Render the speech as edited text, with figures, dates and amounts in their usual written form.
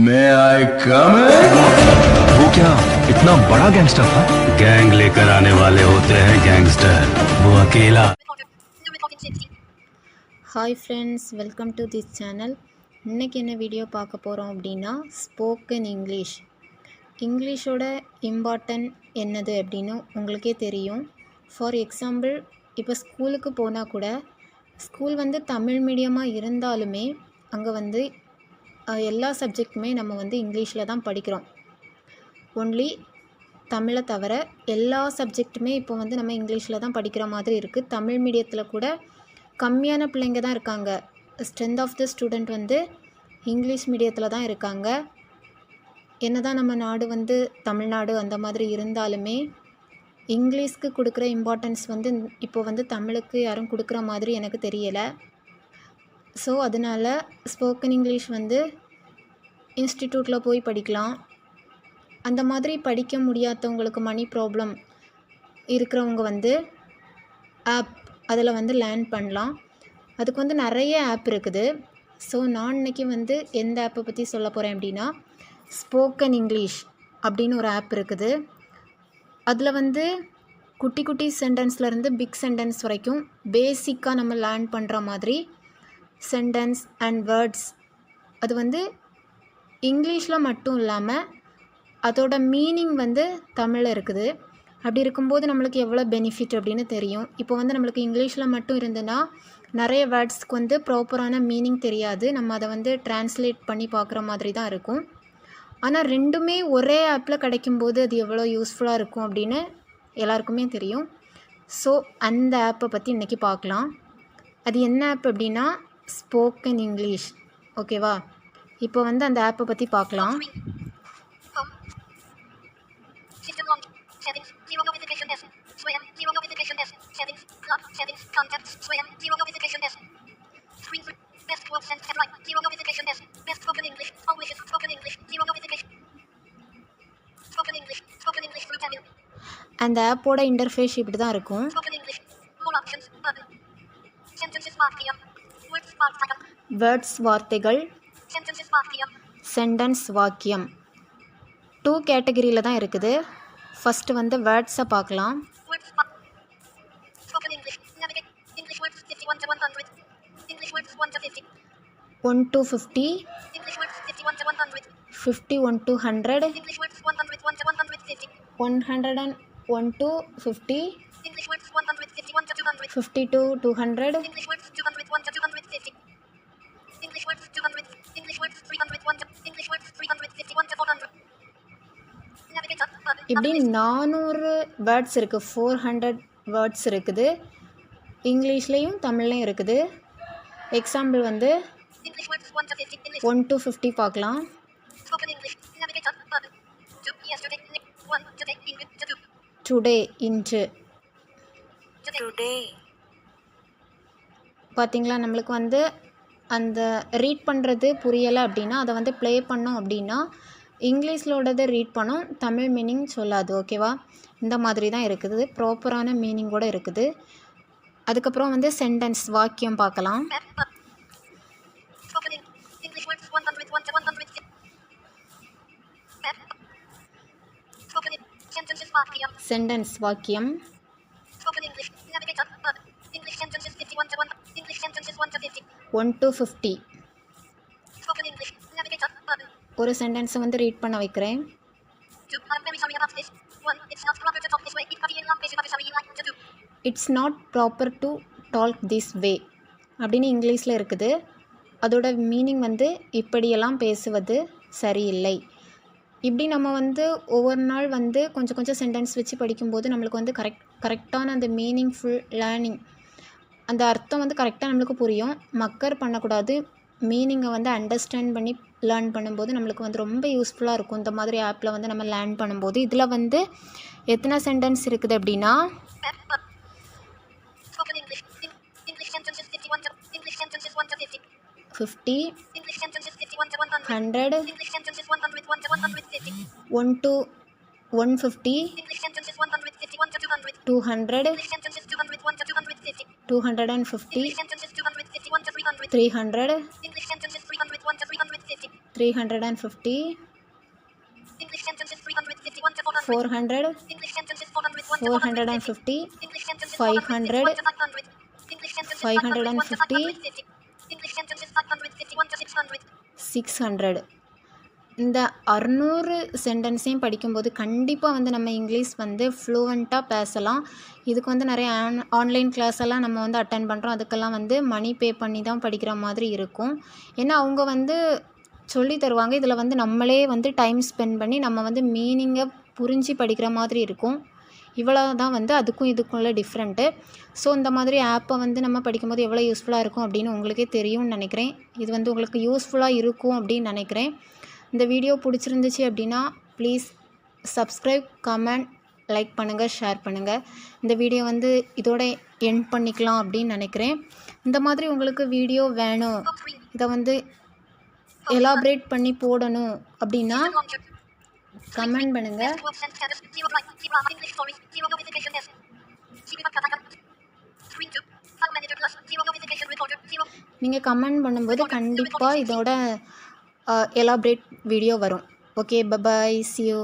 May I come in? वो क्या इतना बड़ा गैंगस्टर था? गैंग लेकर आने वाले होते हैं गैंगस्टर, वो अकेला। Hi friends, welcome to this channel. இன்றைக்கி என்ன வீடியோ பார்க்க போகிறோம் அப்படின்னா, ஸ்போக்கன் இங்கிலீஷ். இங்கிலீஷோட இம்பார்ட்டன்ட் என்னது அப்படின்னு உங்களுக்கே தெரியும். ஃபார் எக்ஸாம்பிள், இப்போ ஸ்கூலுக்கு போனால் கூட, ஸ்கூல் வந்து தமிழ் மீடியமாக இருந்தாலுமே அங்கே வந்து எல்லா சப்ஜெக்ட்டுமே நம்ம வந்து இங்கிலீஷில் தான் படிக்கிறோம். ஒன்லி தமிழை தவிர எல்லா சப்ஜெக்ட்டுமே இப்போ வந்து நம்ம இங்கிலீஷில் தான் படிக்கிற மாதிரி இருக்குது. தமிழ் மீடியத்தில் கூட கம்மியான பிள்ளைங்க தான் இருக்காங்க. ஸ்ட்ரென்த் ஆஃப் த ஸ்டூடெண்ட் வந்து இங்கிலீஷ் மீடியத்தில் தான் இருக்காங்க. என்ன தான் நம்ம நாடு வந்து தமிழ்நாடு அந்த மாதிரி இருந்தாலுமே இங்கிலீஷ்க்கு கொடுக்குற இம்பார்ட்டன்ஸ் வந்து இப்போ வந்து தமிழுக்கு யாரும் கொடுக்குற மாதிரி எனக்கு தெரியலை. ஸோ அதனால் ஸ்போக்கன் இங்கிலீஷ் வந்து இன்ஸ்டிடியூட்டில் போய் படிக்கலாம். அந்த மாதிரி படிக்க முடியாதவங்களுக்கு, மணி ப்ராப்ளம் இருக்கிறவங்க வந்து ஆப் அதில் வந்து லேர்ன் பண்ணலாம். அதுக்கு வந்து நிறைய ஆப் இருக்குது. ஸோ நான் இன்றைக்கி வந்து எந்த ஆப்பை பற்றி சொல்ல போகிறேன் அப்படின்னா, ஸ்போக்கன் இங்கிலீஷ் அப்படின்னு ஒரு ஆப் இருக்குது. அதில் வந்து குட்டி குட்டி சென்டென்ஸ்லேருந்து பிக் சென்டென்ஸ் வரைக்கும் பேசிக்காக நம்ம லேர்ன் பண்ணுற மாதிரி சென்டென்ஸ் அண்ட் வேர்ட்ஸ் அது வந்து இங்கிலீஷில் மட்டும் இல்லாமல் அதோட மீனிங் வந்து தமிழில் இருக்குது. அப்படி இருக்கும்போது நம்மளுக்கு எவ்வளோ பெனிஃபிட் அப்படின்னு தெரியும். இப்போ வந்து நம்மளுக்கு இங்கிலீஷில் மட்டும் இருந்ததுன்னா நிறைய வேர்ட்ஸ்க்கு வந்து ப்ராப்பரான மீனிங் தெரியாது. நம்ம அதை வந்து டிரான்ஸ்லேட் பண்ணி பார்க்குற மாதிரி தான் இருக்கும். ஆனால் ரெண்டுமே ஒரே ஆப்பில் கிடைக்கும்போது அது எவ்வளோ யூஸ்ஃபுல்லாக இருக்கும் அப்படின்னு எல்லாருக்குமே தெரியும். ஸோ அந்த ஆப்பை பற்றி இன்றைக்கி பார்க்கலாம். அது என்ன ஆப் அப்படின்னா, ஸ்போக்கன் இங்கிலீஷ். ஓகேவா? இப்போ வந்து அந்த ஆப்பை பற்றி பார்க்கலாம். அந்த ஆப்போட இன்டர்ஃபேஸ் இப்படி தான் இருக்கும். வேர்ட்ஸ் வார்த்தைகள், சென்டென்ஸ் வாக்கியம் 2 கேட்டகரியில் தான் இருக்குது. ஃபஸ்ட்டு வந்து வேர்ட்ஸை பார்க்கலாம். 1 to 50, 51 to 100, 101 to 50, 50 to 200, இப்படி 400 வேர்ட்ஸ் இருக்குது. 400 வேர்ட்ஸ் இருக்குது. இங்கிலீஷ்லேயும் தமிழ்லையும் இருக்குது. எக்ஸாம்பிள் வந்து 1 to 50 பார்க்கலாம். டுடே, இன்று. பார்த்திங்களா, நம்மளுக்கு வந்து அந்த ரீட் பண்ணுறது புரியலை அப்படின்னா அதை வந்து ப்ளே பண்ணோம் அப்படின்னா இங்கிலீஷ்லோடதை ரீட் பண்ணோம், தமிழ் மீனிங் சொல்லாது. ஓகேவா? இந்த மாதிரி தான் இருக்குது. ப்ராப்பரான மீனிங்கோடு இருக்குது. அதுக்கப்புறம் வந்து சென்டென்ஸ் வாக்கியம் பார்க்கலாம். சென்டென்ஸ் வாக்கியம் 1 to 50. ஒரு சென்டென்ஸை வந்து ரீட் பண்ண வைக்கிறேன். It's not proper to talk this way அப்படின்னு இங்கிலீஷில் இருக்குது. அதோட மீனிங் வந்து இப்படியெல்லாம் பேசுவது சரியில்லை. இப்படி நம்ம வந்து ஒவ்வொரு நாள் வந்து கொஞ்சம் கொஞ்சம் சென்டென்ஸ் வச்சு படிக்கும்போது நம்மளுக்கு வந்து கரெக்டான அந்த மீனிங்ஃபுல் லேர்னிங், அந்த அர்த்தம் வந்து கரெக்டாக நம்மளுக்கு புரியும். மக்கர் பண்ணக்கூடாது. மீனிங்கை வந்து அண்டர்ஸ்டாண்ட் பண்ணி லேர்ன் பண்ணும்போது நம்மளுக்கு வந்து ரொம்ப யூஸ்ஃபுல்லாக இருக்கும். இந்த மாதிரி ஆப்பில் வந்து நம்ம லேர்ன் பண்ணும்போது இதில் வந்து எத்தனை சென்டென்ஸ் இருக்குது அப்படின்னா 50, 100, 1 to 150, 200, 250, 300, 350, 400, 450, 500, 550, 600. இந்த 600 சென்டென்ஸையும் படிக்கும்போது கண்டிப்பாக வந்து நம்ம இங்கிலீஷ் வந்து ஃப்ளூவெண்ட்டாக பேசலாம். இதுக்கு வந்து நிறைய ஆன்லைன் கிளாஸ் எல்லாம் நம்ம வந்து அட்டென்ட் பண்ணுறோம். அதுக்கெல்லாம் வந்து மணி பே பண்ணி தான் படிக்கிற மாதிரி இருக்கும். ஏன்னா அவங்க வந்து சொல்லி தருவாங்க. இதில் வந்து நம்மளே வந்து டைம் ஸ்பெண்ட் பண்ணி நம்ம வந்து மீனிங்கை புரிஞ்சு படிக்கிற மாதிரி இருக்கும். இவ்வளோ தான் வந்து அதுக்கும் இதுக்குள்ள டிஃப்ரெண்ட்டு. ஸோ இந்த மாதிரி ஆப்பை வந்து நம்ம படிக்கும்போது எவ்வளோ யூஸ்ஃபுல்லாக இருக்கும் அப்படின்னு உங்களுக்கே தெரியும்னு நினைக்கிறேன். இது வந்து உங்களுக்கு யூஸ்ஃபுல்லாக இருக்கும் அப்படின்னு நினைக்கிறேன். இந்த வீடியோ பிடிச்சிருந்துச்சு அப்படின்னா ப்ளீஸ் சப்ஸ்கிரைப், கமெண்ட், லைக் பண்ணுங்கள், ஷேர் பண்ணுங்கள். இந்த வீடியோ வந்து இதோட எண்ட் பண்ணிக்கலாம் அப்படின்னு நினைக்கிறேன். இந்த மாதிரி உங்களுக்கு வீடியோ வேணும், இதை வந்து எலாபரேட் பண்ணி போடணும் அப்படின்னா கமெண்ட் பண்ணுங்கள். நீங்கள் கமெண்ட் பண்ணும்போது கண்டிப்பாக இதோட எலாபரேட் வீடியோ வரும். Okay, bye, see you.